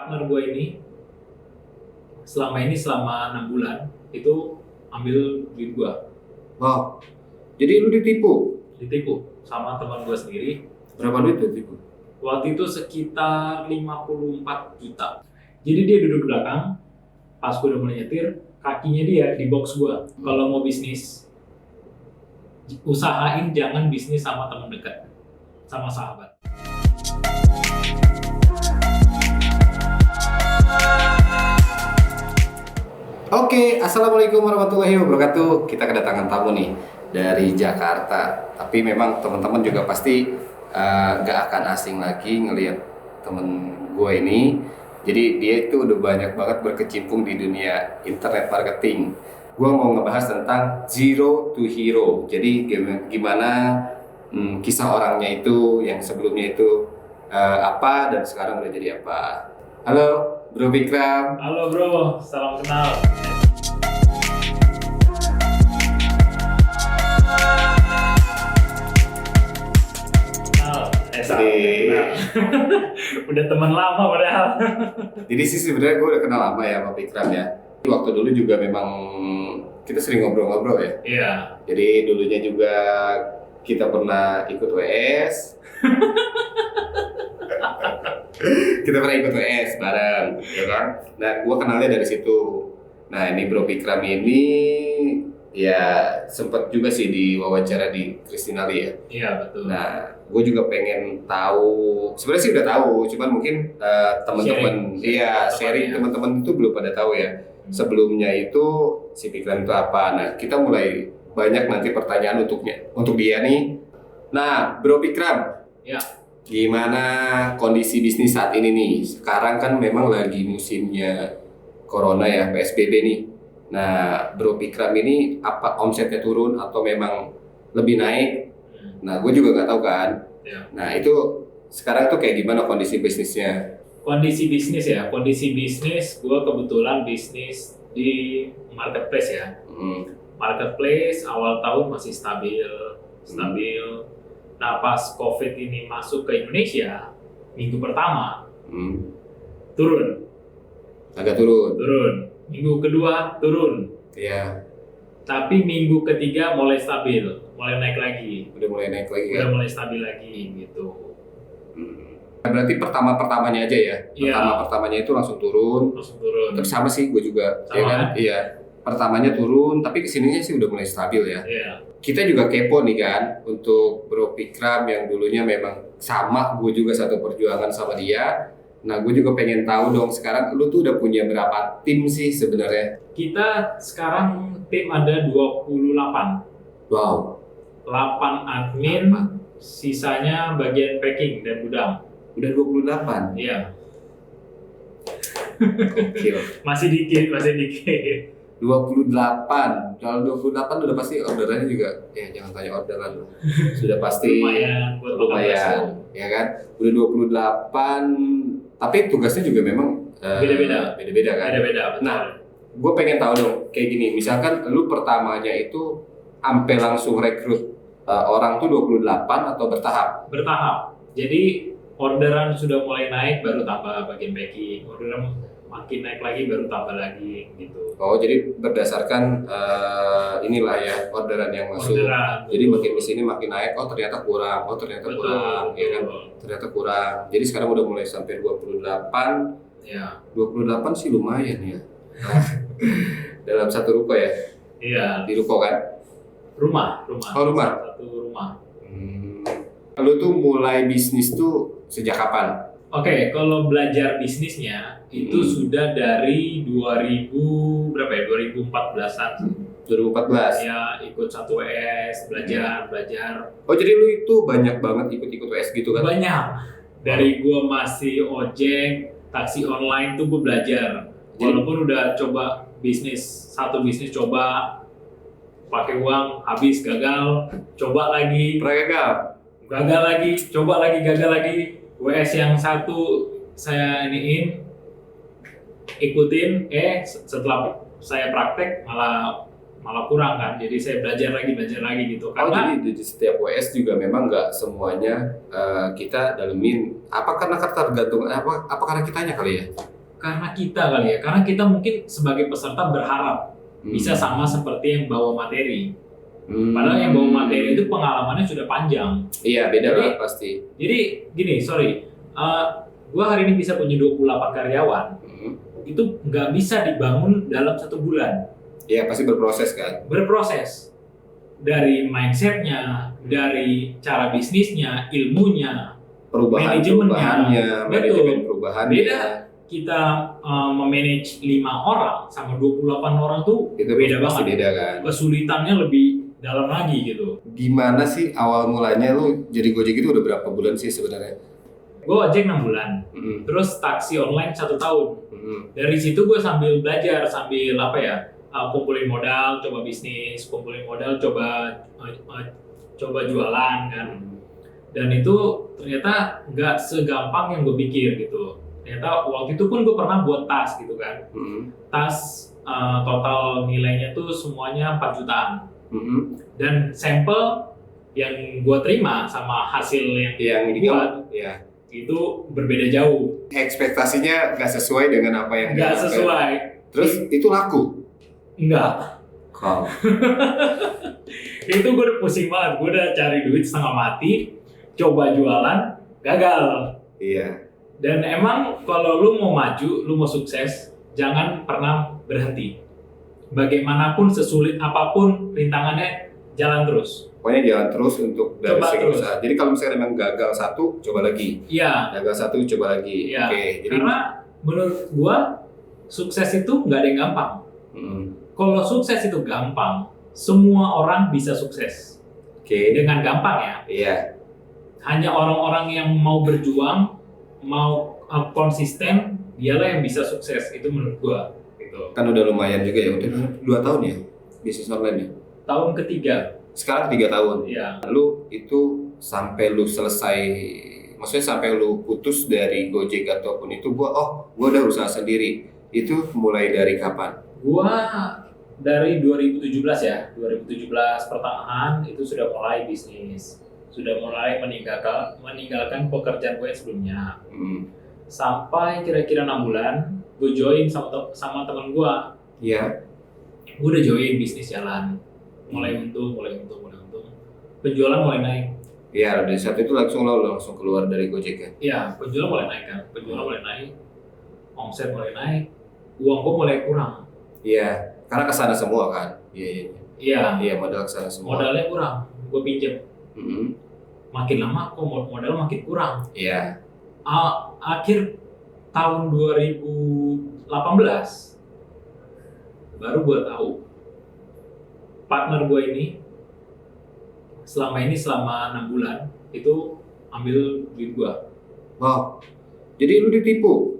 partner gue ini selama 6 bulan itu ambil duit gue, Wow. Jadi lu ditipu? ditipu sama teman gue sendiri. Berapa duit ditipu? Waktu itu sekitar 54 juta. Jadi dia duduk belakang, pas gue udah mulai nyetir, kakinya dia di box gue. Kalau mau bisnis, usahain jangan bisnis sama teman dekat, sama sahabat. Oke, assalamualaikum warahmatullahi wabarakatuh. Kita kedatangan tamu nih dari Jakarta. Tapi memang teman-teman juga pasti gak akan asing lagi ngelihat temen gue ini. Jadi dia itu udah banyak banget berkecimpung di dunia internet marketing. Gue mau ngebahas tentang zero to hero. Jadi gimana kisah orangnya itu, yang sebelumnya itu apa dan sekarang udah jadi apa. Halo Bro Bikram. Halo bro, salam kenal. Salam kenal. Udah teman lama padahal. Jadi sih sebenarnya gue udah kenal lama ya sama Bikram ya. Waktu dulu juga memang kita sering ngobrol-ngobrol ya. Iya. Jadi dulunya juga kita pernah ikut WS. Kita pernah ikut WS bareng, ya kan? Nah, gue kenalnya dari situ. Nah, ini Bro Bikram ini ya sempat juga sih diwawancara di Kristinali ya. Iya betul. Nah, gue juga pengen tahu. Sebenarnya sih udah tahu, cuman mungkin teman-teman, sharing teman-teman itu belum pada tahu ya. Sebelumnya itu si Bikram itu apa? Nah, kita mulai banyak nanti pertanyaan untuk dia nih. Nah, Bro Bikram. Ya. Gimana kondisi bisnis saat ini nih? Sekarang kan memang lagi musimnya Corona ya, PSBB nih. Nah, Bro Bikram ini apa omsetnya turun atau memang lebih naik? Nah, gue juga nggak tahu kan. Ya. Nah, itu sekarang tuh kayak gimana kondisi bisnisnya? Kondisi bisnis ya, kondisi bisnis gue kebetulan bisnis di marketplace ya. Marketplace awal tahun masih stabil. Nah pas COVID ini masuk ke Indonesia, minggu pertama turun. Agak turun. Minggu kedua turun. Iya. Tapi minggu ketiga mulai stabil, mulai naik lagi. Udah mulai naik lagi Udah ya. mulai stabil lagi gitu. Berarti pertama-pertamanya aja ya. Iya. Pertamanya itu langsung turun. Tapi sama sih gue juga, Sama ya kan? kan? Iya. Pertamanya turun, tapi kesininya sih udah mulai stabil ya. Iya. Kita juga kepo nih kan untuk Bro Bikram yang dulunya memang sama, gue juga satu perjuangan sama dia. Nah, gue juga pengen tahu dong sekarang lu tuh udah punya berapa tim sih sebenarnya? Kita sekarang tim ada 28. Wow. 8 admin, sisanya bagian packing dan gudang. Udah 28. Iya. Gokil. Masih dikit. 28. Kalau 28 udah pasti orderannya juga jangan tanya orderan. Sudah pasti lumayan buat lumayan, ya kan? Udah 28, tapi tugasnya juga memang beda-beda kan? Beda-beda, betul. Nah, gue pengen tahu dong, kayak gini, misalkan lu pertamanya itu sampai langsung rekrut orang tuh 28 atau bertahap? Bertahap. Jadi orderan sudah mulai naik baru tambah bagian packing. Orderan makin naik lagi baru tambah lagi gitu. Oh, jadi berdasarkan inilah ya orderan yang masuk. Jadi makin kesini makin naik. Oh ternyata kurang. Kurang, ya kan? Ternyata kurang. Jadi sekarang udah mulai sampai 28. Ya. 28 sih lumayan ya. Nah, dalam satu ruko ya? Iya. Di ruko kan? Rumah. Oh, rumah. Satu rumah. Lu tuh mulai bisnis tuh sejak kapan? Oke, kalau belajar bisnisnya itu sudah dari 2014-an. 2014? Ya, ikut satu WS, belajar. Oh, jadi lu itu banyak banget ikut-ikut WS gitu kan? Banyak. Dari gua masih ojek, taksi online tuh gua belajar. Walaupun udah coba satu bisnis coba pakai uang habis gagal, coba lagi. Pernah gagal? Gagal lagi, coba lagi, gagal lagi. WS yang satu saya ikutin, setelah saya praktek malah kurang kan, jadi saya belajar lagi gitu. Karena jadi di setiap WS juga memang nggak semuanya kita dalemin. Apa karena tergantung apa karena kitanya kali ya? karena kita kali ya, karena kita mungkin sebagai peserta berharap bisa sama seperti yang bawa materi. Padahal yang bawa materi itu pengalamannya sudah panjang. Iya, beda lah pasti. Jadi gini, sorry, gue hari ini bisa punya 28 karyawan, itu nggak bisa dibangun dalam 1 bulan. Iya, pasti berproses kan? Berproses. Dari mindsetnya, dari cara bisnisnya, ilmunya, manajemennya. Manajemen perubahannya. Beda kita memanage 5 orang sama 28 orang tuh itu beda pasti banget. Beda kan? Kesulitannya lebih dalam lagi gitu. Gimana sih awal mulanya lu jadi Gojek itu udah berapa bulan sih sebenarnya? Gue ojek 6 bulan, terus taksi online 1 tahun. Dari situ gue sambil belajar, sambil kumpulin modal, coba bisnis, kumpulin modal, coba jualan kan. Dan itu ternyata nggak segampang yang gue pikir gitu. Ternyata waktu itu pun gue pernah buat tas gitu kan. Tas total nilainya tuh semuanya 4 jutaan. Dan sampel yang gue terima sama hasil yang dibuat itu berbeda jauh. Ekspektasinya nggak sesuai dengan apa yang nggak sesuai. Terus itu laku? Enggak. Kok? Itu gue udah pusing banget. Gue udah cari duit setengah mati, coba jualan, gagal. Iya. Dan emang kalau lu mau maju, lu mau sukses, jangan pernah berhenti. Bagaimanapun sesulit apapun rintangannya, jalan terus. Pokoknya jalan terus untuk dari Coba segi terus. usaha. Jadi kalau misalnya memang gagal 1, coba lagi. Iya. Gagal 1, coba lagi. Iya. Oke. Jadi Karena menurut gua sukses itu nggak ada yang gampang. Kalau sukses itu gampang, semua orang bisa sukses. Oke. Dengan gampang ya. Iya. Hanya orang-orang yang mau berjuang, mau konsisten, dialah yang bisa sukses. Itu menurut gua. Gitu. Kan udah lumayan juga ya, udah 2 tahun ya bisnis online ya. Tahun ketiga. Sekarang 3 tahun. Iya. Lu itu sampai lu selesai, maksudnya sampai lu putus dari Gojek ataupun itu gua udah usaha sendiri. Itu mulai dari kapan? Gua dari 2017 ya. 2017 pertengahan itu sudah mulai bisnis. Sudah mulai meninggalkan pekerjaan gue yang sebelumnya. Sampai kira-kira 6 bulan, gue join sama teman gue. Iya. Gue udah join bisnis jalan. Mulai untung. Penjualan mulai naik. Iya, dari saat itu langsung keluar dari Gojek ya? Iya, penjualan mulai naik kan. Penjualan mulai naik. Omset mulai naik. Uang gue mulai kurang. Iya, karena kesana semua kan? Iya, modal kesana semua. Modalnya kurang. Gue pinjam. Makin lama kok modal makin kurang. Iya. Akhir tahun 2018 baru gue tahu partner gue ini selama 6 bulan itu ambil duit gue. Wow. Jadi lu ditipu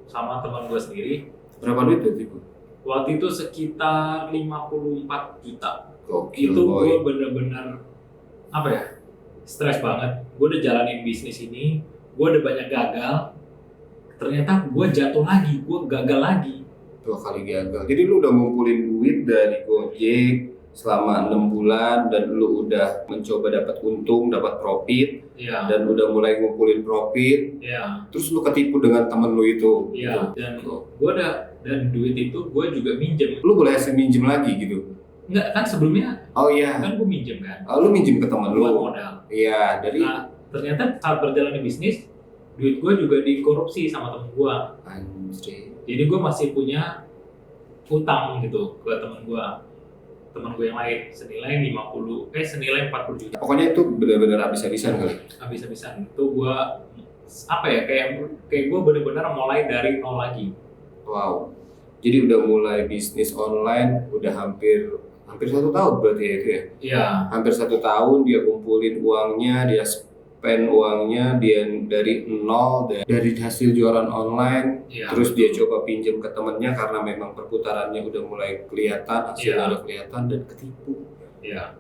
Sama teman gue sendiri. Berapa duit ditipu? Waktu itu sekitar 54 juta. Gokil, Itu boy. gue bener-bener stres banget. Gue udah jalanin bisnis ini, gue udah banyak gagal. Ternyata gue jatuh lagi, gue gagal lagi. 2 kali gagal. Jadi lu udah ngumpulin duit dari Gojek selama 6 bulan dan lu udah mencoba dapat untung, dapat profit, dan udah mulai ngumpulin profit. Terus lu ketipu dengan temen lu itu. Dan dan duit itu gue juga minjem. Lu boleh hasil minjem lagi gitu? Enggak, kan sebelumnya Oh iya. kan gue minjem kan. Lu minjem ke temen lu? Buat modal. Iya, dari ternyata saat berjalan bisnis, duit gue juga dikorupsi sama temen gue. Anjir. Jadi gue masih punya utang gitu ke temen gue yang lain senilai 40 juta. Pokoknya itu benar-benar habis-habisan kali. Habis-habisan. Itu gue kayak gue benar-benar mulai dari nol lagi. Wow. Jadi udah mulai bisnis online udah hampir 1 tahun berarti ya itu ya? Iya. Hampir 1 tahun dia kumpulin uangnya, dia spend uangnya, dia dari nol, dari hasil jualan online, terus dia coba pinjam ke temennya karena memang perputarannya udah mulai kelihatan, hasilnya udah kelihatan dan ketipu. Iya.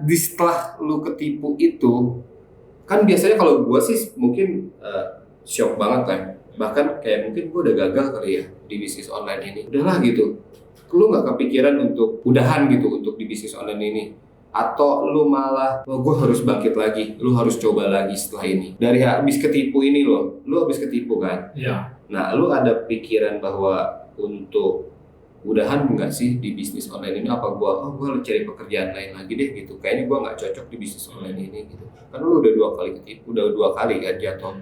Setelah lu ketipu itu, kan biasanya kalau gua sih mungkin shock banget kan. Bahkan kayak mungkin gue udah gagal kali ya di bisnis online ini. Udahlah gitu. Lu nggak kepikiran untuk udahan gitu untuk di bisnis online ini. Atau lu malah, oh gue harus bangkit lagi, lu harus coba lagi setelah ini. Dari habis ketipu ini loh, lu habis ketipu kan? Iya. Nah, lu ada pikiran bahwa untuk udahan nggak sih di bisnis online ini? Apa gua cari pekerjaan lain lagi deh gitu. Kayaknya gua nggak cocok di bisnis online ini gitu. Kan lu udah 2 kali ketipu, udah 2 kali kan jatuh.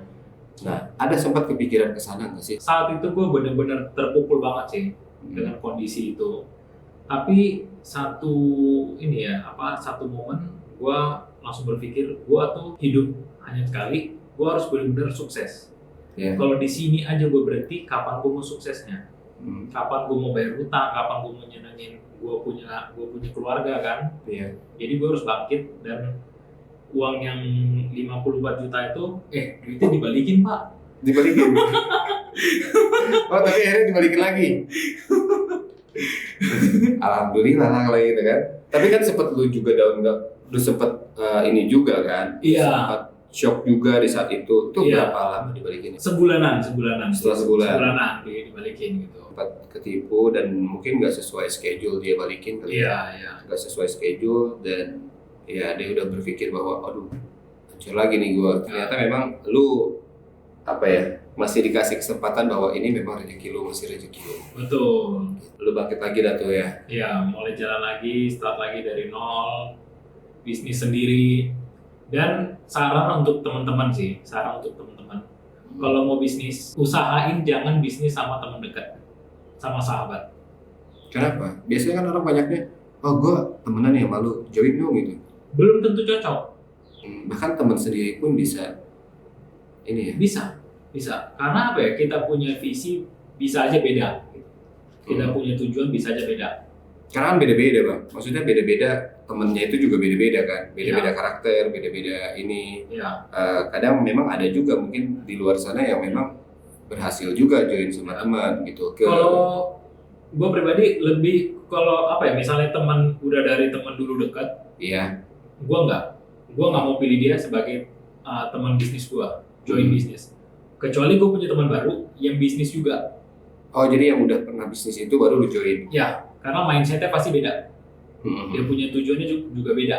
Nah, ada sempat kepikiran ke sana nggak sih? Saat itu gue bener-bener terpukul banget sih dengan kondisi itu. Tapi satu momen gue langsung berpikir gue tuh hidup hanya sekali, gue harus benar-benar sukses. Iya. Kalau di sini aja gue berhenti, kapan gue mau suksesnya? Hmm. Kapan gue mau bayar utang? Kapan gue mau nyenengin gue punya keluarga kan? Iya. Jadi gue harus bangkit, dan uang yang 54 juta itu, duitnya dibalikin pak. Dibalikin. Oh, tapi akhirnya dibalikin lagi. Alhamdulillah lah kalau gitu kan. Tapi kan sempet lu juga down, lu sempet ini juga kan? Iya. Sempat shock juga di saat itu. Itu Iya. berapa lama dibalikin? Sebulanan. Setelah sebulan. Sebulanan dibalikin gitu. Sempat ketipu dan mungkin nggak sesuai schedule dia balikin kali ya. Iya. Nggak sesuai schedule dan ya dia udah berpikir bahwa aduh hancur lagi nih gue. Ternyata memang lu masih dikasih kesempatan bahwa ini memang rezeki lu, masih rezeki lu. Betul. Lu bangkit lagi dah tuh ya. Iya, mulai jalan lagi, start lagi dari nol, bisnis sendiri. Dan saran untuk teman-teman, kalau mau bisnis, usahain jangan bisnis sama teman dekat, sama sahabat. Kenapa? Biasanya kan orang banyaknya, oh gue temenan ya malu, join dong gitu. Belum tentu cocok. Bahkan teman sendiri pun bisa ini ya. Bisa. Karena kita punya visi bisa aja beda. Kita punya tujuan bisa aja beda. Karena kan beda-beda bang. Maksudnya beda-beda, temennya itu juga beda-beda kan. Beda-beda karakter, beda-beda ini. Iya. Kadang memang ada juga mungkin di luar sana yang memang berhasil juga join sama teman gitu. Kalau gue pribadi lebih, misalnya teman udah dari teman dulu dekat. Iya. Gue nggak mau pilih dia sebagai teman bisnis gue, join bisnis. Kecuali gue punya teman baru yang bisnis juga. Oh, jadi yang udah pernah bisnis itu baru lu join? Ya, karena mindsetnya pasti beda. Dia punya tujuannya juga beda.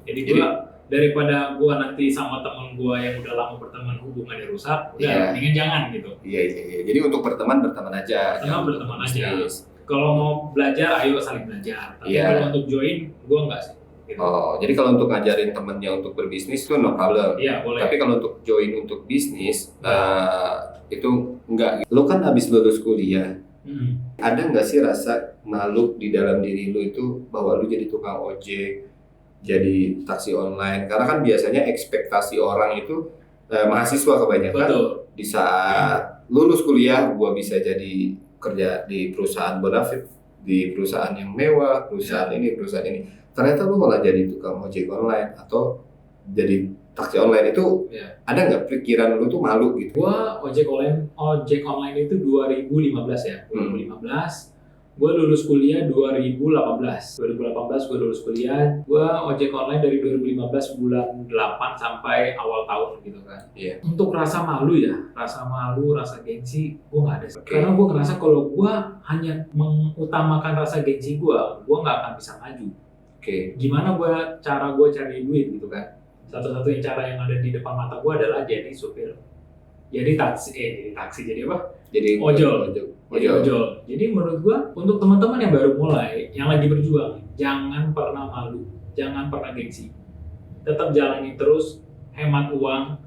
Jadi gue, daripada gue nanti sama teman gue yang udah lama berteman hubungannya rusak, mendingan jangan gitu. Iya. Jadi untuk berteman aja. Berteman aja. Kalau mau belajar, ayo saling belajar. Tapi kalau untuk join, gue enggak sih. Gitu. Oh, jadi kalau untuk ngajarin temennya untuk berbisnis itu no problem. Iya, boleh. Tapi kalau untuk join untuk bisnis itu enggak. Lu kan habis lulus kuliah. Ada nggak sih rasa malu di dalam diri lu itu bahwa lu jadi tukang ojek, jadi taksi online? Karena kan biasanya ekspektasi orang itu mahasiswa kebanyakan. Betul. Di saat lulus kuliah, gua bisa jadi kerja di perusahaan bonafit, di perusahaan yang mewah, perusahaan ini. Ternyata lu malah jadi tukang ojek online atau jadi taksi online itu, ada nggak pikiran lu tuh malu gitu? Gua ojek online itu 2015 ya. 2015. Gua lulus kuliah 2018. 2018 gua lulus kuliah. Gua ojek online dari 2015 bulan 8 sampai awal tahun gitu kan. Iya. Untuk rasa malu, rasa gengsi, gua nggak ada. Karena gua ngerasa kalau gua hanya mengutamakan rasa gengsi gua nggak akan bisa maju. Gimana cara gue cari duit gitu kan? Satu-satunya cara yang ada di depan mata gue adalah jadi supir, jadi ojol. Jadi menurut gue, untuk teman-teman yang baru mulai, yang lagi berjuang, jangan pernah malu, jangan pernah gengsi, tetap jalani terus, hemat uang,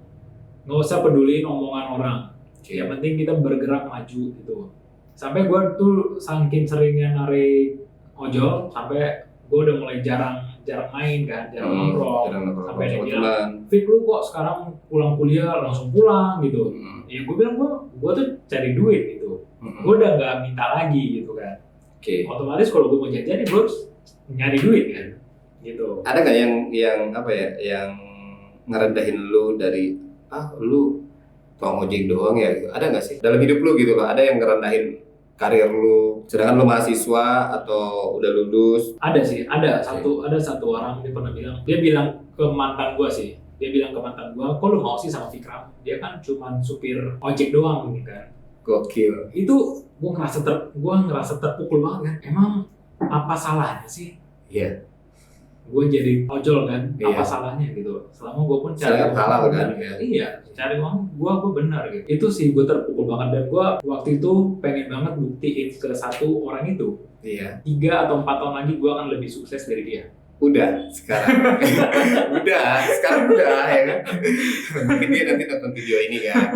nggak usah peduli omongan orang. Yang penting kita bergerak maju gitu. Sampai gue tuh saking seringnya narik ojol, sampai gue udah mulai jarang main kan, jarang nongkrong. Sampai dia bilang, Fit lu kok sekarang pulang kuliah langsung pulang gitu. Ya gue bilang gue tuh cari duit gitu. Gue udah nggak minta lagi gitu kan. Otomatis kalau gue mau jajan, gue harus nyari duit kan. Gitu. Ada nggak yang ngerendahin lu dari lu tukang ojek doang ya? Ada nggak sih dalam hidup lu gitu loh? Ada yang ngerendahin karir lu, sedangkan lu mahasiswa atau udah lulus? Ada sih, ada satu orang dia bilang ke mantan gua, kok lu mau sih sama Fikram? Dia kan cuma supir ojek doang gitu kan. Gokil. Itu gua ngerasa terpukul banget kan. Emang apa salahnya sih? Iya. gue jadi ojol kan, Iya. apa salahnya gitu. Selama gue pun cari Selama uang halal benar. kan, ya. Iya, cari uang gue benar gitu. Itu sih gue terpukul banget, dan gue waktu itu pengen banget buktiin ke satu orang itu, Iya. 3 atau 4 tahun lagi gue akan lebih sukses dari dia. Udah sekarang. sekarang udah ya kan. Mungkin dia nanti nonton video ini kan.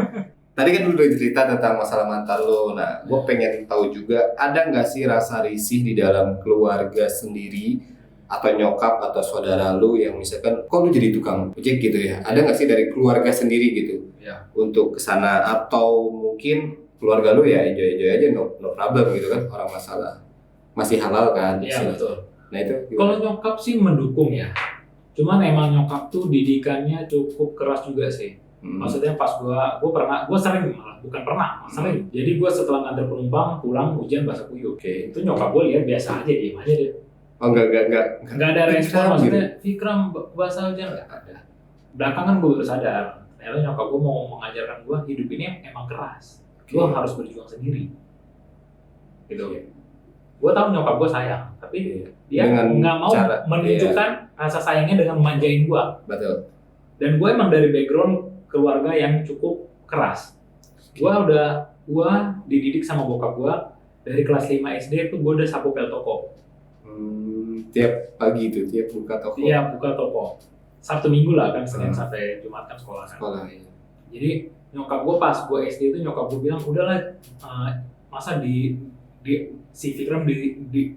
Tadi kan lu udah cerita tentang masalah mantan lo. Nah, gue pengen tahu juga, ada nggak sih rasa risih di dalam keluarga sendiri atau nyokap atau saudara lu yang misalkan, kok lu jadi tukang ojek gitu ya? Ada nggak sih dari keluarga sendiri gitu Ya. untuk kesana, atau mungkin keluarga lu ya enjoy aja, no problem gitu kan, orang masalah masih halal kan? Iya istilahnya. betul. Nah itu Kalau gimana? nyokap sih mendukung ya. Cuman emang nyokap tuh didikannya cukup keras juga sih. Maksudnya pas gua sering, malah bukan pernah, sering. Jadi gua setelah nganter penumpang pulang hujan basah kuyup. Oke. Itu nyokap gua lihat biasa aja, diem aja deh. Oh enggak. Nggak ada respon, Fikram maksudnya Fikram basah hujan nggak ada. Belakangan gua baru sadar, ternyata nyokap gua mau mengajarkan gua hidup ini emang keras. Gua harus berjuang sendiri. Gitu. Gua tahu nyokap gua sayang, tapi dia Dengan nggak mau cara- menunjukkan rasa sayangnya dengan memanjain gua. Betul. Dan gue emang dari background keluarga yang cukup keras. Gua dididik sama bokap gua dari kelas 5 SD tuh gua udah sapu pel toko. Tiap pagi itu, tiap buka toko Iya, buka toko. Sabtu Minggu lah kan, Senin sampai Jumat kan sekolah kan. sekolah ya. Jadi nyokap gua pas gua SD itu nyokap gua bilang, udahlah masa si Fikram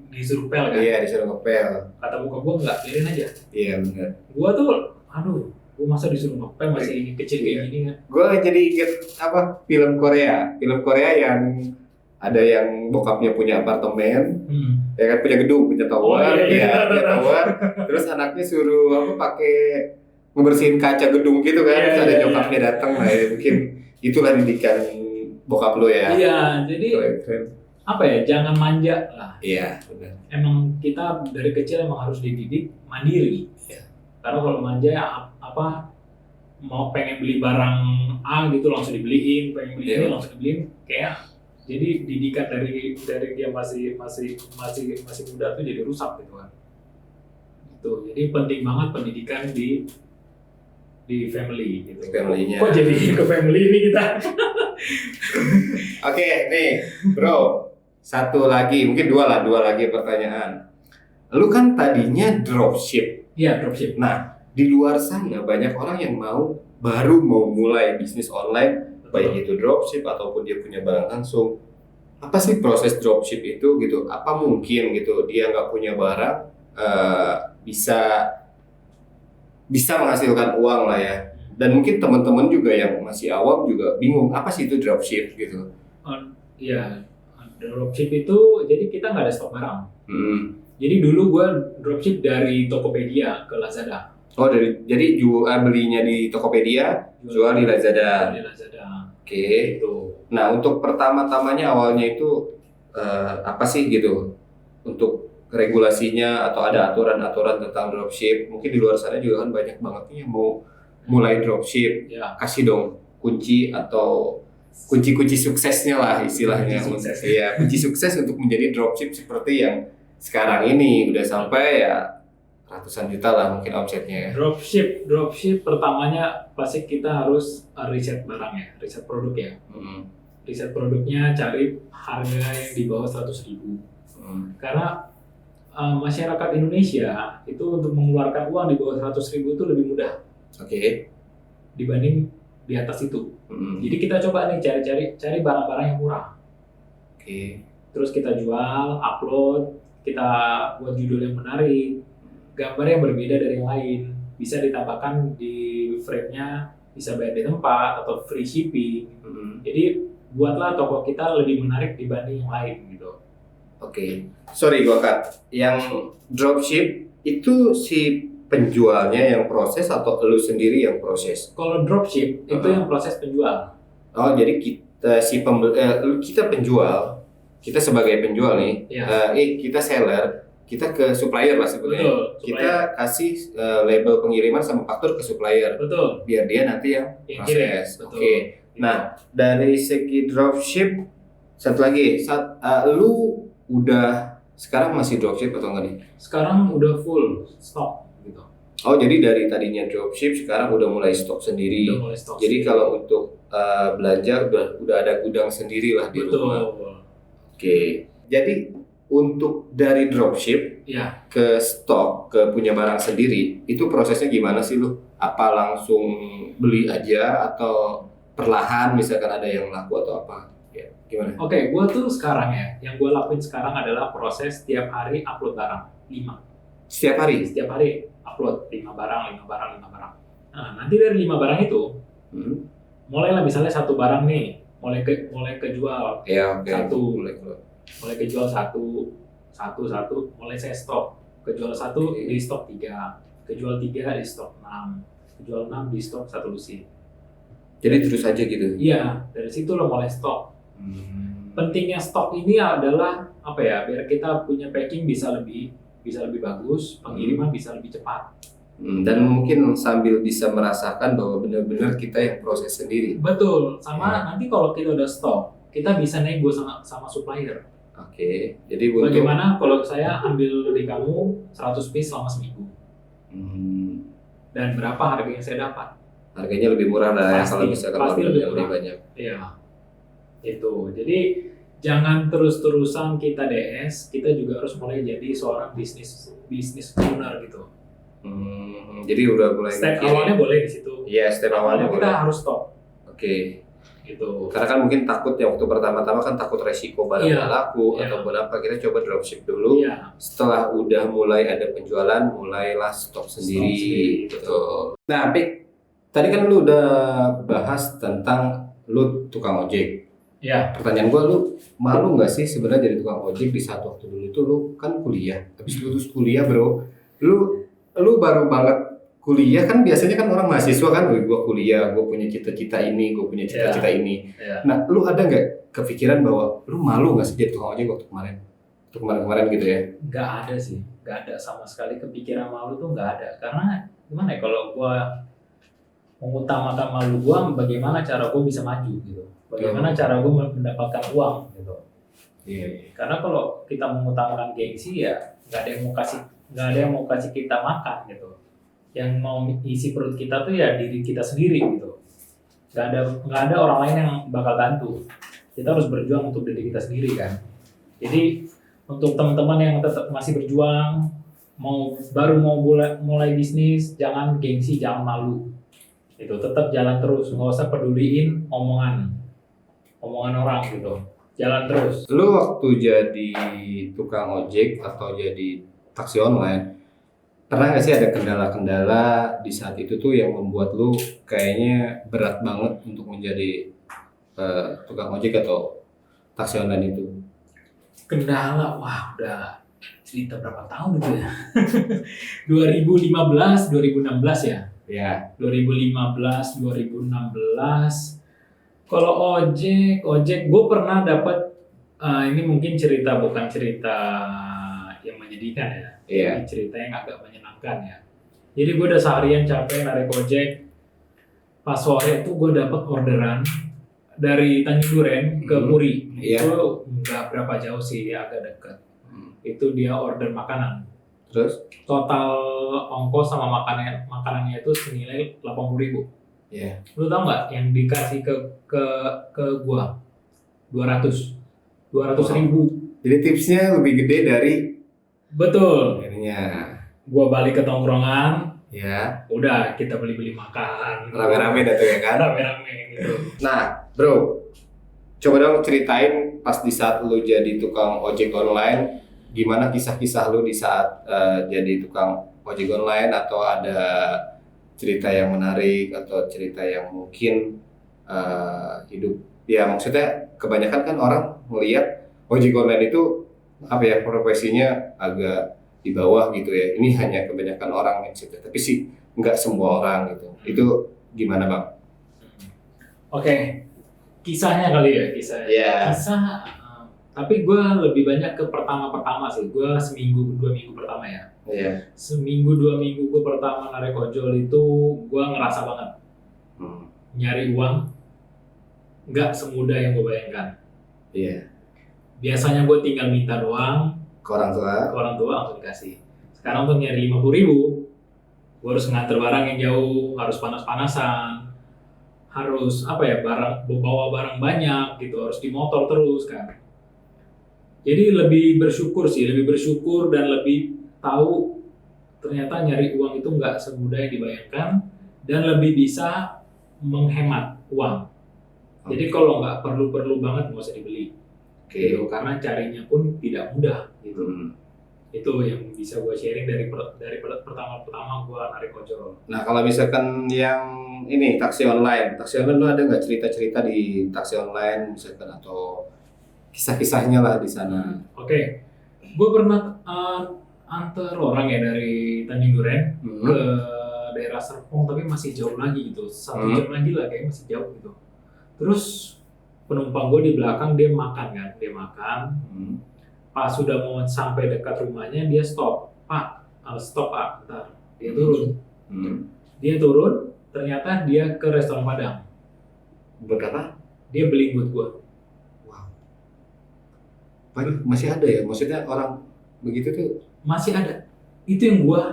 disuruh pel kan. Iya, disuruh ngepel. Kata bokap gua enggak, biarin aja. Iya benar. Gua tuh gua masa disuruh ngepel masih kecil kayak gini kan. Gue jadi inget film Korea yang ada yang bokapnya punya apartemen, ya kan, punya gedung, punya tower, Oh, iya. punya tower. Terus anaknya suruh pakai ngebersihin kaca gedung gitu kan. Iya, Terus ada iya, nyokapnya datang, nah ya, mungkin itulah didikan bokap lo ya. Iya, jadi Keren. apa ya, jangan manja lah. Iya, benar. Emang kita dari kecil emang harus dididik mandiri. Iya. Karena kalau manja mau pengen beli barang A gitu langsung dibeliin, pengen beli ini Iya. langsung dibeliin, kayak jadi didikan dari dia masih muda tuh jadi rusak gitu kan. Itu jadi penting banget pendidikan di family gitu. Family-nya. Kok jadi ke family ini kita? Oke, nih, bro. Satu lagi, mungkin dua lagi pertanyaan. Lu kan tadinya dropship. Iya, dropship. Nah, di luar sana banyak orang yang baru mau mulai bisnis online, baik itu dropship ataupun dia punya barang langsung. Apa sih proses dropship itu gitu? Apa mungkin gitu dia nggak punya barang bisa menghasilkan uang lah ya? Dan mungkin teman-teman juga yang masih awam juga bingung apa sih itu dropship gitu. Iya, dropship itu jadi kita nggak ada stok barang. Jadi dulu gue dropship dari Tokopedia ke Lazada. Oh, jadi belinya di Tokopedia, jual di Lazada. Di Lazada. Oke. Gitu. Nah, untuk pertama-tamanya awalnya itu apa sih gitu? Untuk regulasinya atau ada aturan-aturan tentang dropship? Mungkin di luar sana juga kan banyak banget nih yang mau mulai dropship. Ya. Kasih dong kunci atau kunci-kunci suksesnya lah istilahnya. Kunci sukses. Iya, kunci sukses untuk menjadi dropship seperti yang sekarang ini udah sampai ya ratusan juta lah mungkin omsetnya ya. Dropship pertamanya pasti kita harus riset barang ya, riset produk ya. Riset produknya, cari harga yang di bawah 100.000. Karena masyarakat Indonesia itu untuk mengeluarkan uang di bawah 100.000 itu lebih mudah Oke. dibanding di atas itu. Jadi kita coba nih cari barang-barang yang murah. Oke. Terus kita jual, upload, kita buat judul yang menarik, gambar yang berbeda dari yang lain, bisa ditambahkan di frame-nya, bisa bayar di tempat atau free shipping. Jadi buatlah toko kita lebih menarik dibanding yang lain gitu. Oke. Sorry gua cut. Yang dropship itu si penjualnya yang proses atau lu sendiri yang proses? Kalau dropship itu yang proses penjual. Oh, jadi kita penjual, kita sebagai penjual nih, Ya. kita seller, kita ke supplier lah sebetulnya. Betul. Kita kasih label pengiriman sama faktur ke supplier, Betul. biar dia nanti yang Yang proses. kirim. Betul. Oke. Nah, dari segi dropship, satu lagi, lu udah Sekarang masih dropship atau enggak nih? Sekarang udah full stok gitu. Oh, jadi dari tadinya dropship sekarang udah mulai stok sendiri. Udah mulai stok. Jadi kalau untuk belanja udah ada gudang sendiri lah di rumah. Betul. Oke. Jadi untuk dari dropship Ya, ke stok ke punya barang sendiri itu prosesnya gimana sih lu? Apa langsung beli aja atau perlahan misalkan ada yang laku atau apa? Ya, gimana? oke, gue tuh sekarang ya, yang gue lakuin sekarang adalah proses tiap hari upload barang 5. Setiap hari? Setiap hari upload 5 barang, 5 barang, 5 barang. Nah, nanti dari 5 barang itu, Hmm. mulailah misalnya satu barang nih, mulai kejual, Ya, oke. Satu. Mulai. mulai kejual satu, mulai saya stop. Kejual satu Oke. di stok 3, kejual 3 di stok 6, kejual 6 di stok 1 lusin. Jadi terus aja gitu. Iya, dari situ lo mulai stok. Hmm. Pentingnya stok ini adalah apa ya? Biar kita punya packing bisa lebih bagus, pengiriman bisa lebih cepat. Dan mungkin sambil bisa merasakan bahwa benar-benar kita yang proses sendiri. Betul. Sama nanti kalau kita udah stok, kita bisa nego sama supplier. Oke. Jadi untuk Bagaimana kalau saya ambil di kamu 100 piece selama seminggu? Dan berapa harga yang saya dapat? harganya lebih murah lah ya Pasti, kalau misalkan pasti order lebih yang lebih murah. banyak. Iya. Itu. Jadi jangan terus-terusan kita DS, kita juga harus mulai jadi seorang bisnis owner gitu. Jadi udah mulai Step mikirin. awalnya boleh di situ. Iya, step awalnya kita boleh. harus stop Oke. gitu. Karena kan mungkin takut ya waktu pertama-tama kan takut resiko barang Iya. nggak laku Iya. ataupun apa, kita coba dropship dulu. Iya. Setelah udah mulai ada penjualan, mulailah stok sendiri. sendiri, Betul. Nah, Pik, tadi kan lu udah bahas tentang lu tukang ojek. Iya. Pertanyaan gua, lu malu nggak sih sebenarnya jadi tukang ojek di saat waktu dulu itu lu kan kuliah, habis lulus kuliah bro, lu baru banget kuliah kan, biasanya kan orang mahasiswa kan, "Wih, gua kuliah, gua punya cita-cita ini, gua punya cita-cita ini." Iya. Nah, lu ada nggak kepikiran bahwa lu malu nggak sih jadi tukang ojek waktu kemarin? Waktu kemarin-kemarin gitu ya? Nggak ada sih, nggak ada sama sekali kepikiran malu tuh nggak ada. Karena gimana ya, kalau gua mengutamakan malu gua, bagaimana cara gua bisa maju gitu. Bagaimana cara gua mendapatkan uang gitu. Iya. Karena kalau kita mengutamakan gengsi ya nggak ada yang mau kasih kita makan gitu. Yang mau isi perut kita tuh ya diri kita sendiri gitu. Nggak ada orang lain yang bakal bantu. Kita harus berjuang untuk diri kita sendiri kan. Jadi untuk teman-teman yang tetap masih berjuang, baru mau mulai bisnis, jangan gengsi, jangan malu. Itu tetap jalan terus, nggak usah peduliin omongan orang gitu. Jalan terus. Lu waktu jadi tukang ojek atau jadi taksi online, pernah nggak sih ada kendala-kendala di saat itu tuh yang membuat lu kayaknya berat banget untuk menjadi tukang ojek atau taksi online itu? Kendala, wah udah cerita berapa tahun itu ya? 2015, 2016 ya? Ya. 2015, 2016. Kalau ojek gue pernah dapat, ini mungkin cerita, bukan cerita yang menyedihkan ya. Iya. Ini cerita yang agak menyenangkan ya. Jadi gue udah seharian capek narik ojek. Pas sore itu gue dapat orderan dari Tanjung Duren ke Puri. Iya. Itu nggak berapa jauh sih, agak dekat. Itu dia order makanan. Terus? Total ongkos sama makanannya itu senilai 80.000. Iya. Lu tau nggak yang dikasih ke gua? 200.000. Jadi tipsnya lebih gede dari Betul. akhirnya. Gua balik ke tongkrongan, Ya. udah kita beli makan. Rame-rame datang ya kan? Rame-rame gitu. Nah, bro, coba dong ceritain pas di saat lu jadi tukang ojek online, gimana kisah-kisah lu di saat jadi tukang ojek online, atau ada cerita yang menarik atau cerita yang mungkin hidup. Ya maksudnya kebanyakan kan orang melihat ojek online itu apa ya, profesinya agak di bawah gitu ya. Ini hanya kebanyakan orang mindset, tapi sih nggak semua orang gitu. Itu gimana bang? Oke, kisahnya kali ya, kisah. Iya. Kisah, tapi gue lebih banyak ke pertama sih. Gue seminggu 2 minggu pertama ya. Iya. Seminggu 2 minggu gue pertama narik ojol itu gue ngerasa banget nyari uang nggak semudah yang gue bayangkan. Iya. Biasanya gue tinggal minta doang, ke orang tua. Ke orang tua langsung dikasih. Sekarang untuk nyari 50.000, gue harus nganter barang yang jauh, harus panas-panasan, harus bawa barang banyak gitu, harus di motor terus kan. Jadi lebih bersyukur dan lebih tahu ternyata nyari uang itu nggak semudah yang dibayangkan dan lebih bisa menghemat uang. Jadi kalau nggak perlu banget nggak usah dibeli, gitu, karena carinya pun tidak mudah gitu. Itu yang bisa gue sharing dari pertama gue narik ojol. Nah kalau misalkan yang ini taksi online lu ada nggak cerita-cerita di taksi online misalkan atau kisah-kisahnya lah di sana? Oke. Gue pernah antar orang ya dari Tanjung Duren ke daerah Serpong, tapi masih jauh lagi gitu, 1 jam lagi lah kayaknya, masih jauh gitu. Terus penumpang gue di belakang dia makan. Pas sudah mau sampai dekat rumahnya dia stop pak, bentar. Dia turun, ternyata dia ke restoran Padang. Buat apa? Dia beli buat gue. Wow. Padahal masih ada ya, maksudnya orang begitu tuh masih ada. Itu yang gue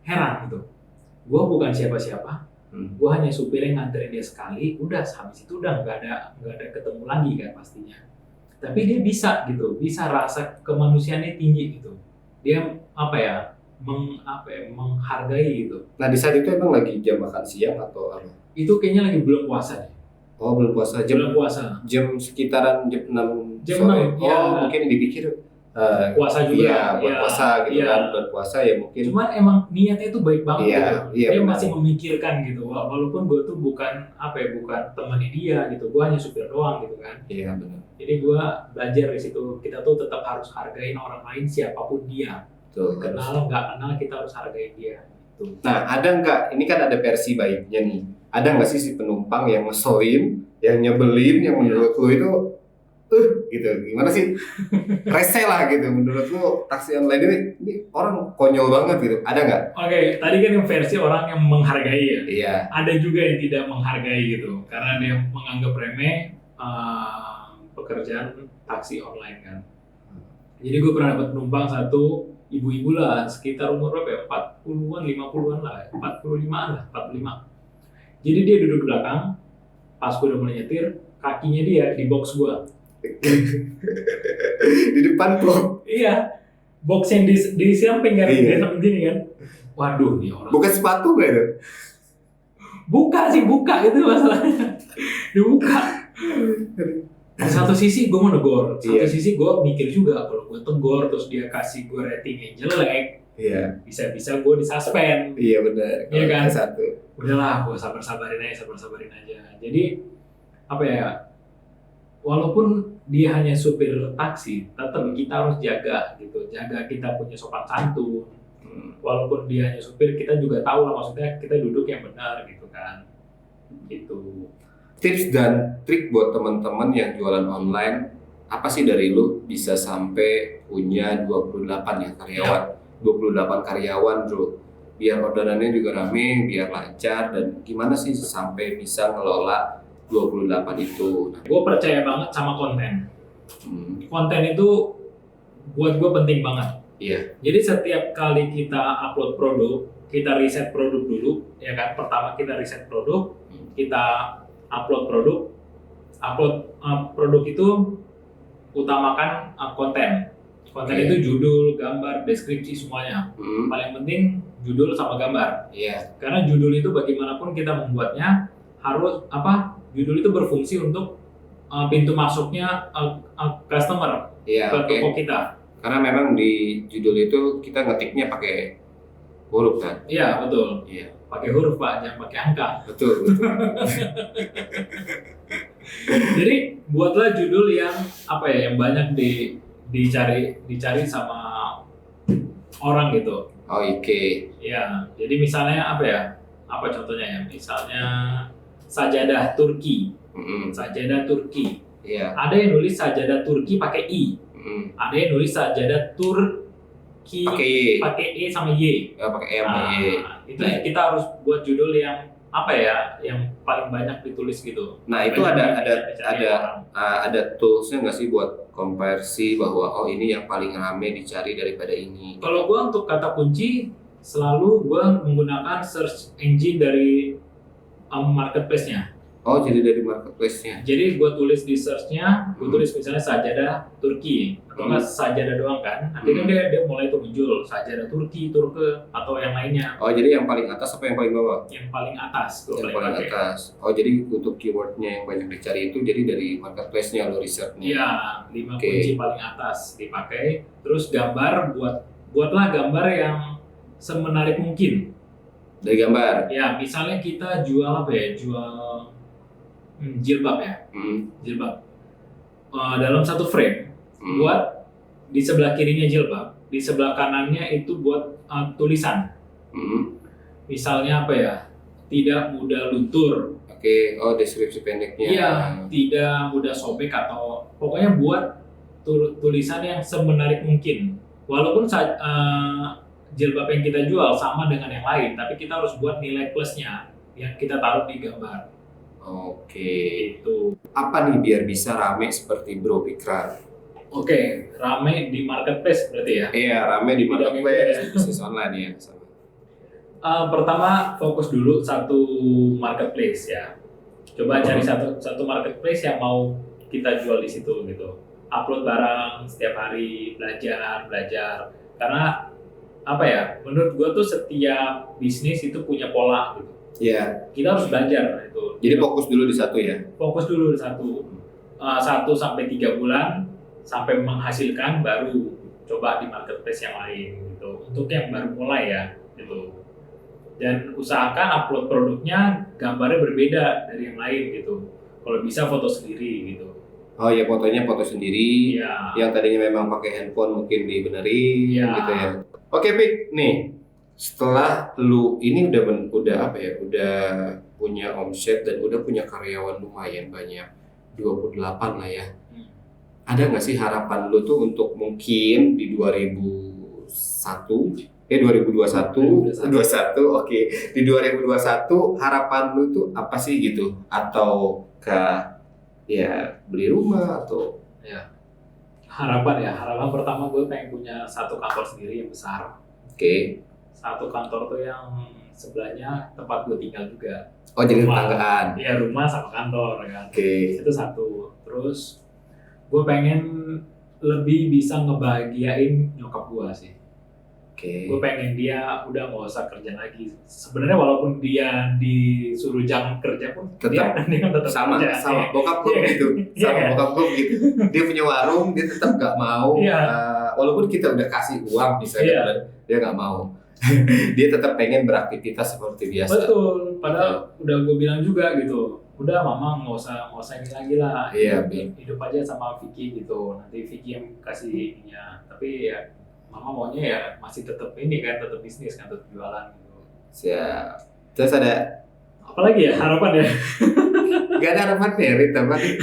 heran gitu. Gue bukan siapa-siapa, gue hanya supir yang nganterin dia sekali, udah habis itu udah nggak ada ketemu lagi kan pastinya. Tapi dia bisa rasa kemanusiaannya tinggi gitu. Dia menghargai gitu. Nah di saat itu emang lagi jam makan siang atau apa? Itu kayaknya lagi belum puasa deh. Oh belum puasa. Jam sekitaran jam 6 sore. Mungkin dipikir puasa juga. Iya, buat puasa gitu kan. Buat puasa ya mungkin. Cuman emang niatnya itu baik banget gitu. Dia benar. masih memikirkan gitu. Walaupun gue tuh bukan temannya dia gitu. Gue hanya supir doang gitu kan. Iya benar. Jadi gue belajar di situ. Kita tuh tetap harus hargain orang lain siapapun dia. Tuh, kenal nggak kenal kita harus hargain dia. Gitu. Nah ada nggak? Ini kan ada versi baiknya nih. Ada nggak sih si penumpang yang ngeselin, yang nyebelin, yang menurut lu itu gitu, gimana sih? Rese lah gitu, menurut lu taksi online ini orang konyol banget gitu, ada nggak? Oke, tadi kan yang versi orang yang menghargai ya. Iya. Ada juga yang tidak menghargai gitu, karena dia menganggap remeh pekerjaan taksi online kan. Jadi gue pernah dapat penumpang satu, ibu-ibu lah, sekitar umur berapa ya? 40-an, 50-an lah, 45-an lah, 45. Jadi dia duduk di belakang, pas gue udah mulai nyetir, kakinya dia di box gue. Di depan blok. Iya, box yang di samping kan, di samping sini kan. Waduh nih orang. Bukan sepatu nggak itu? Buka itu masalahnya. Dibuka. Di satu sisi gue mau negor, satu sisi gue mikir juga kalau gue tegur terus dia kasih gue rating yang jelek, bisa-bisa gue disuspend. Iya benar. Iya kan? Satu. Udahlah, gue sabar-sabarin aja. Jadi walaupun dia hanya supir taksi, tetap kita harus jaga kita punya sopan santun. Walaupun dia hanya supir, kita juga tahu lah maksudnya kita duduk yang benar gitu kan. Gitu. Tips dan trik buat teman-teman yang jualan online, apa sih dari lu bisa sampai punya 28 ya karyawan? 28 karyawan bro, biar orderannya juga rame, biar lancar, dan gimana sih sampai bisa ngelola 28 itu? Gue percaya banget sama konten. Konten itu buat gue penting banget. Iya. Jadi setiap kali kita upload produk, kita riset produk dulu, ya kan? Pertama kita riset produk, kita upload produk itu utamakan konten. Konten itu judul, gambar, deskripsi semuanya. Paling penting judul sama gambar. Iya. Karena judul itu bagaimanapun kita membuatnya harus judul itu berfungsi untuk pintu masuknya customer ke toko kita. Karena memang di judul itu kita ngetiknya pakai huruf kan? Iya betul. Iya. Pakai huruf Pak, jangan pakai angka. Betul. Jadi buatlah judul yang yang banyak dicari sama orang gitu. Oke. Ya, jadi misalnya apa contohnya ya? Misalnya sajadah Turki. Sajadah Turki. Iya. Ada yang nulis sajadah Turki pakai I. Ada yang nulis sajadah Turki pakai E sama Y. Ya, pakai E sama Y. Itu kita harus buat judul yang apa ya yang paling banyak ditulis gitu. Nah itu Banyak ada dicari orang. ada toolsnya nggak sih buat konversi bahwa oh ini yang paling rame dicari daripada ini. Kalau gue untuk kata kunci selalu gue menggunakan search engine dari marketplace-nya. Oh jadi dari marketplace-nya. Jadi gue tulis di search-nya, gue tulis misalnya sajadah Turki atau nggak sajadah doang kan. Nanti kan dia mulai tuh muncul sajadah Turki, Turke atau yang lainnya. Oh jadi yang paling atas apa yang paling bawah? Yang paling atas gue Yang paling paling pakai. atas. Oh jadi untuk keywordnya yang banyak dicari itu jadi dari marketplace-nya lo risetnya. Iya, 5 Oke. kunci paling atas dipakai. Terus gambar buatlah gambar yang semenarik mungkin. Dari gambar. Ya, misalnya kita jual apa ya? Jual jilbab ya, jilbab. Dalam satu frame, buat di sebelah kirinya jilbab, di sebelah kanannya itu buat tulisan. Misalnya apa ya? Tidak mudah luntur. Oke, oh deskripsi pendeknya. Iya, tidak mudah sobek atau pokoknya buat tulisan yang semenarik mungkin. Walaupun jilbab yang kita jual sama dengan yang lain, tapi kita harus buat nilai plusnya yang kita taruh di gambar. Oke. Itu. Apa nih biar bisa rame seperti Bro Fikran? Oke, rame di marketplace berarti ya. Iya, rame di Tidak marketplace, mungkin. bisnis online ya. Sama. Pertama fokus dulu satu marketplace ya. Coba cari satu marketplace yang mau kita jual di situ gitu. Upload barang setiap hari, belajar. Karena apa ya? Menurut gua tuh setiap bisnis itu punya pola gitu. Iya. Kita harus belajar itu. Jadi fokus dulu di satu ya. Fokus dulu di satu. 1-3 bulan sampai menghasilkan baru coba di marketplace yang lain gitu. Untuk yang baru mulai ya gitu. Dan usahakan upload produknya gambarnya berbeda dari yang lain gitu. Kalau bisa foto sendiri gitu. Oh ya fotonya foto sendiri. Iya. Yang tadinya memang pakai handphone mungkin dibenerin Iya. gitu ya. Oke Pik, nih setelah lu ini udah apa ya? Udah punya omset dan udah punya karyawan lumayan banyak, 28 lah ya. Ada nggak sih harapan lu tuh untuk mungkin di 2021 oke. Di 2021 harapan lu tuh apa sih gitu? Atau ya beli rumah atau Harapan pertama gue pengen punya satu kantor sendiri yang besar. oke. Satu kantor tuh yang sebelahnya tempat gue tinggal juga. Oh jadi Rumah. tetanggaan. Iya, rumah sama kantor kan. Oke. Itu satu. Terus gue pengen lebih bisa ngebahagiain nyokap gue sih. Oke. Gue pengen dia udah nggak usah kerja lagi. Sebenarnya walaupun dia disuruh jangan kerja pun dia kan tetap sama kerja. sama bokap gue Iya. begitu. Sama Iya. bokap gue begitu. Dia punya warung, dia tetap gak mau. Iya. Walaupun kita udah kasih uang misalnya, Iya. dia gak mau. Dia tetap pengen beraktivitas seperti biasa. Betul. Padahal udah gue bilang juga gitu. Udah mama nggak usah ini lagi lah. Iya, Hidup aja sama Vicky gitu. Nanti Vicky yang kasih ininya. Tapi ya mama maunya ya masih tetap ini kan, tetap bisnis kan, tetap jualan gitu. Siap. Terus ada Apalagi ya harapan ya. gak ada harapan merit apa nih?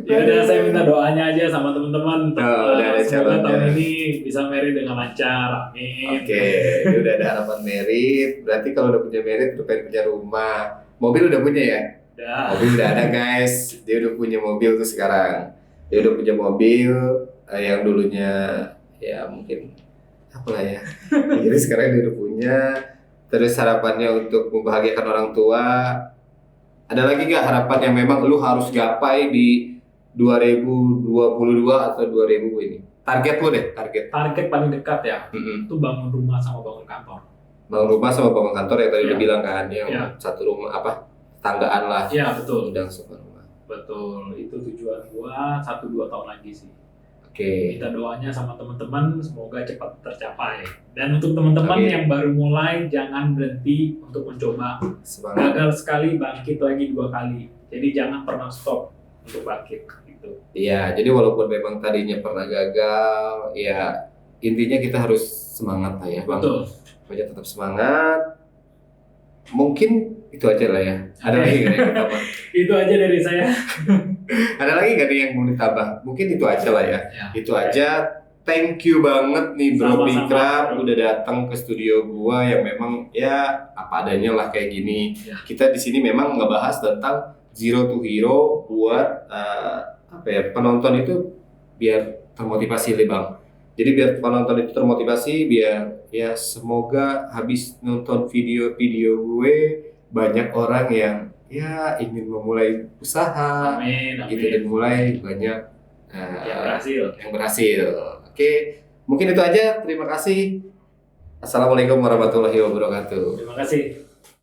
Ya udah saya minta doanya aja sama teman-teman. Oh, udah ada Semoga calonnya. tahun ini bisa married dengan lancar. Amin. Oke, dia udah ada harapan merit. Berarti kalau udah punya merit, udah pengen punya rumah. Mobil udah punya ya? Udah. Mobil udah ada guys. Dia udah punya mobil tuh sekarang. Dia udah punya mobil yang dulunya ya mungkin apalah ya. Jadi sekarang dia udah punya. Terus harapannya untuk membahagiakan orang tua. Ada lagi gak harapan yang memang lu harus gapai di 2022 atau 2000 ini? Target lu deh, target. Target paling dekat ya. Mm-mm. Itu bangun rumah sama bangun kantor. Bangun rumah sama bangun kantor yang tadi Iya. lu bilang kan, yang Iya. satu rumah apa? Tanggaan lah. Iya betul. Udang sama rumah. Betul. Itu tujuan gua 1-2 tahun lagi sih. Oke. Minta doanya sama teman-teman semoga cepat tercapai. Dan untuk teman-teman Oke. yang baru mulai jangan berhenti untuk mencoba. Semangat. Gagal sekali bangkit lagi 2 kali. Jadi jangan pernah stop untuk bangkit gitu. Iya, jadi walaupun memang tadinya pernah gagal, ya intinya kita harus semangat lah ya, Bang. Betul. Pokoknya tetap semangat. Mungkin itu aja lah ya. Ada Oke. lagi nggak yang ditambah? Itu aja dari saya. Ada lagi nggak nih yang mau ditambah? Mungkin itu aja lah ya. Ya. Itu aja. thank you banget nih Bro Sama-sama, Pikram Bro. udah datang ke studio gua yang memang ya apa adanya lah kayak gini. Ya. Kita di sini memang ngebahas tentang Zero to Hero buat apa ya, penonton itu biar termotivasi nih Bang. Jadi biar penonton itu termotivasi, biar ya semoga habis nonton video-video gue banyak orang yang ya ingin memulai usaha Amin, gitu dan amin. mulai banyak Yang berhasil. yang berhasil. Oke, mungkin itu aja. Terima kasih. Assalamualaikum warahmatullahi wabarakatuh. Terima kasih.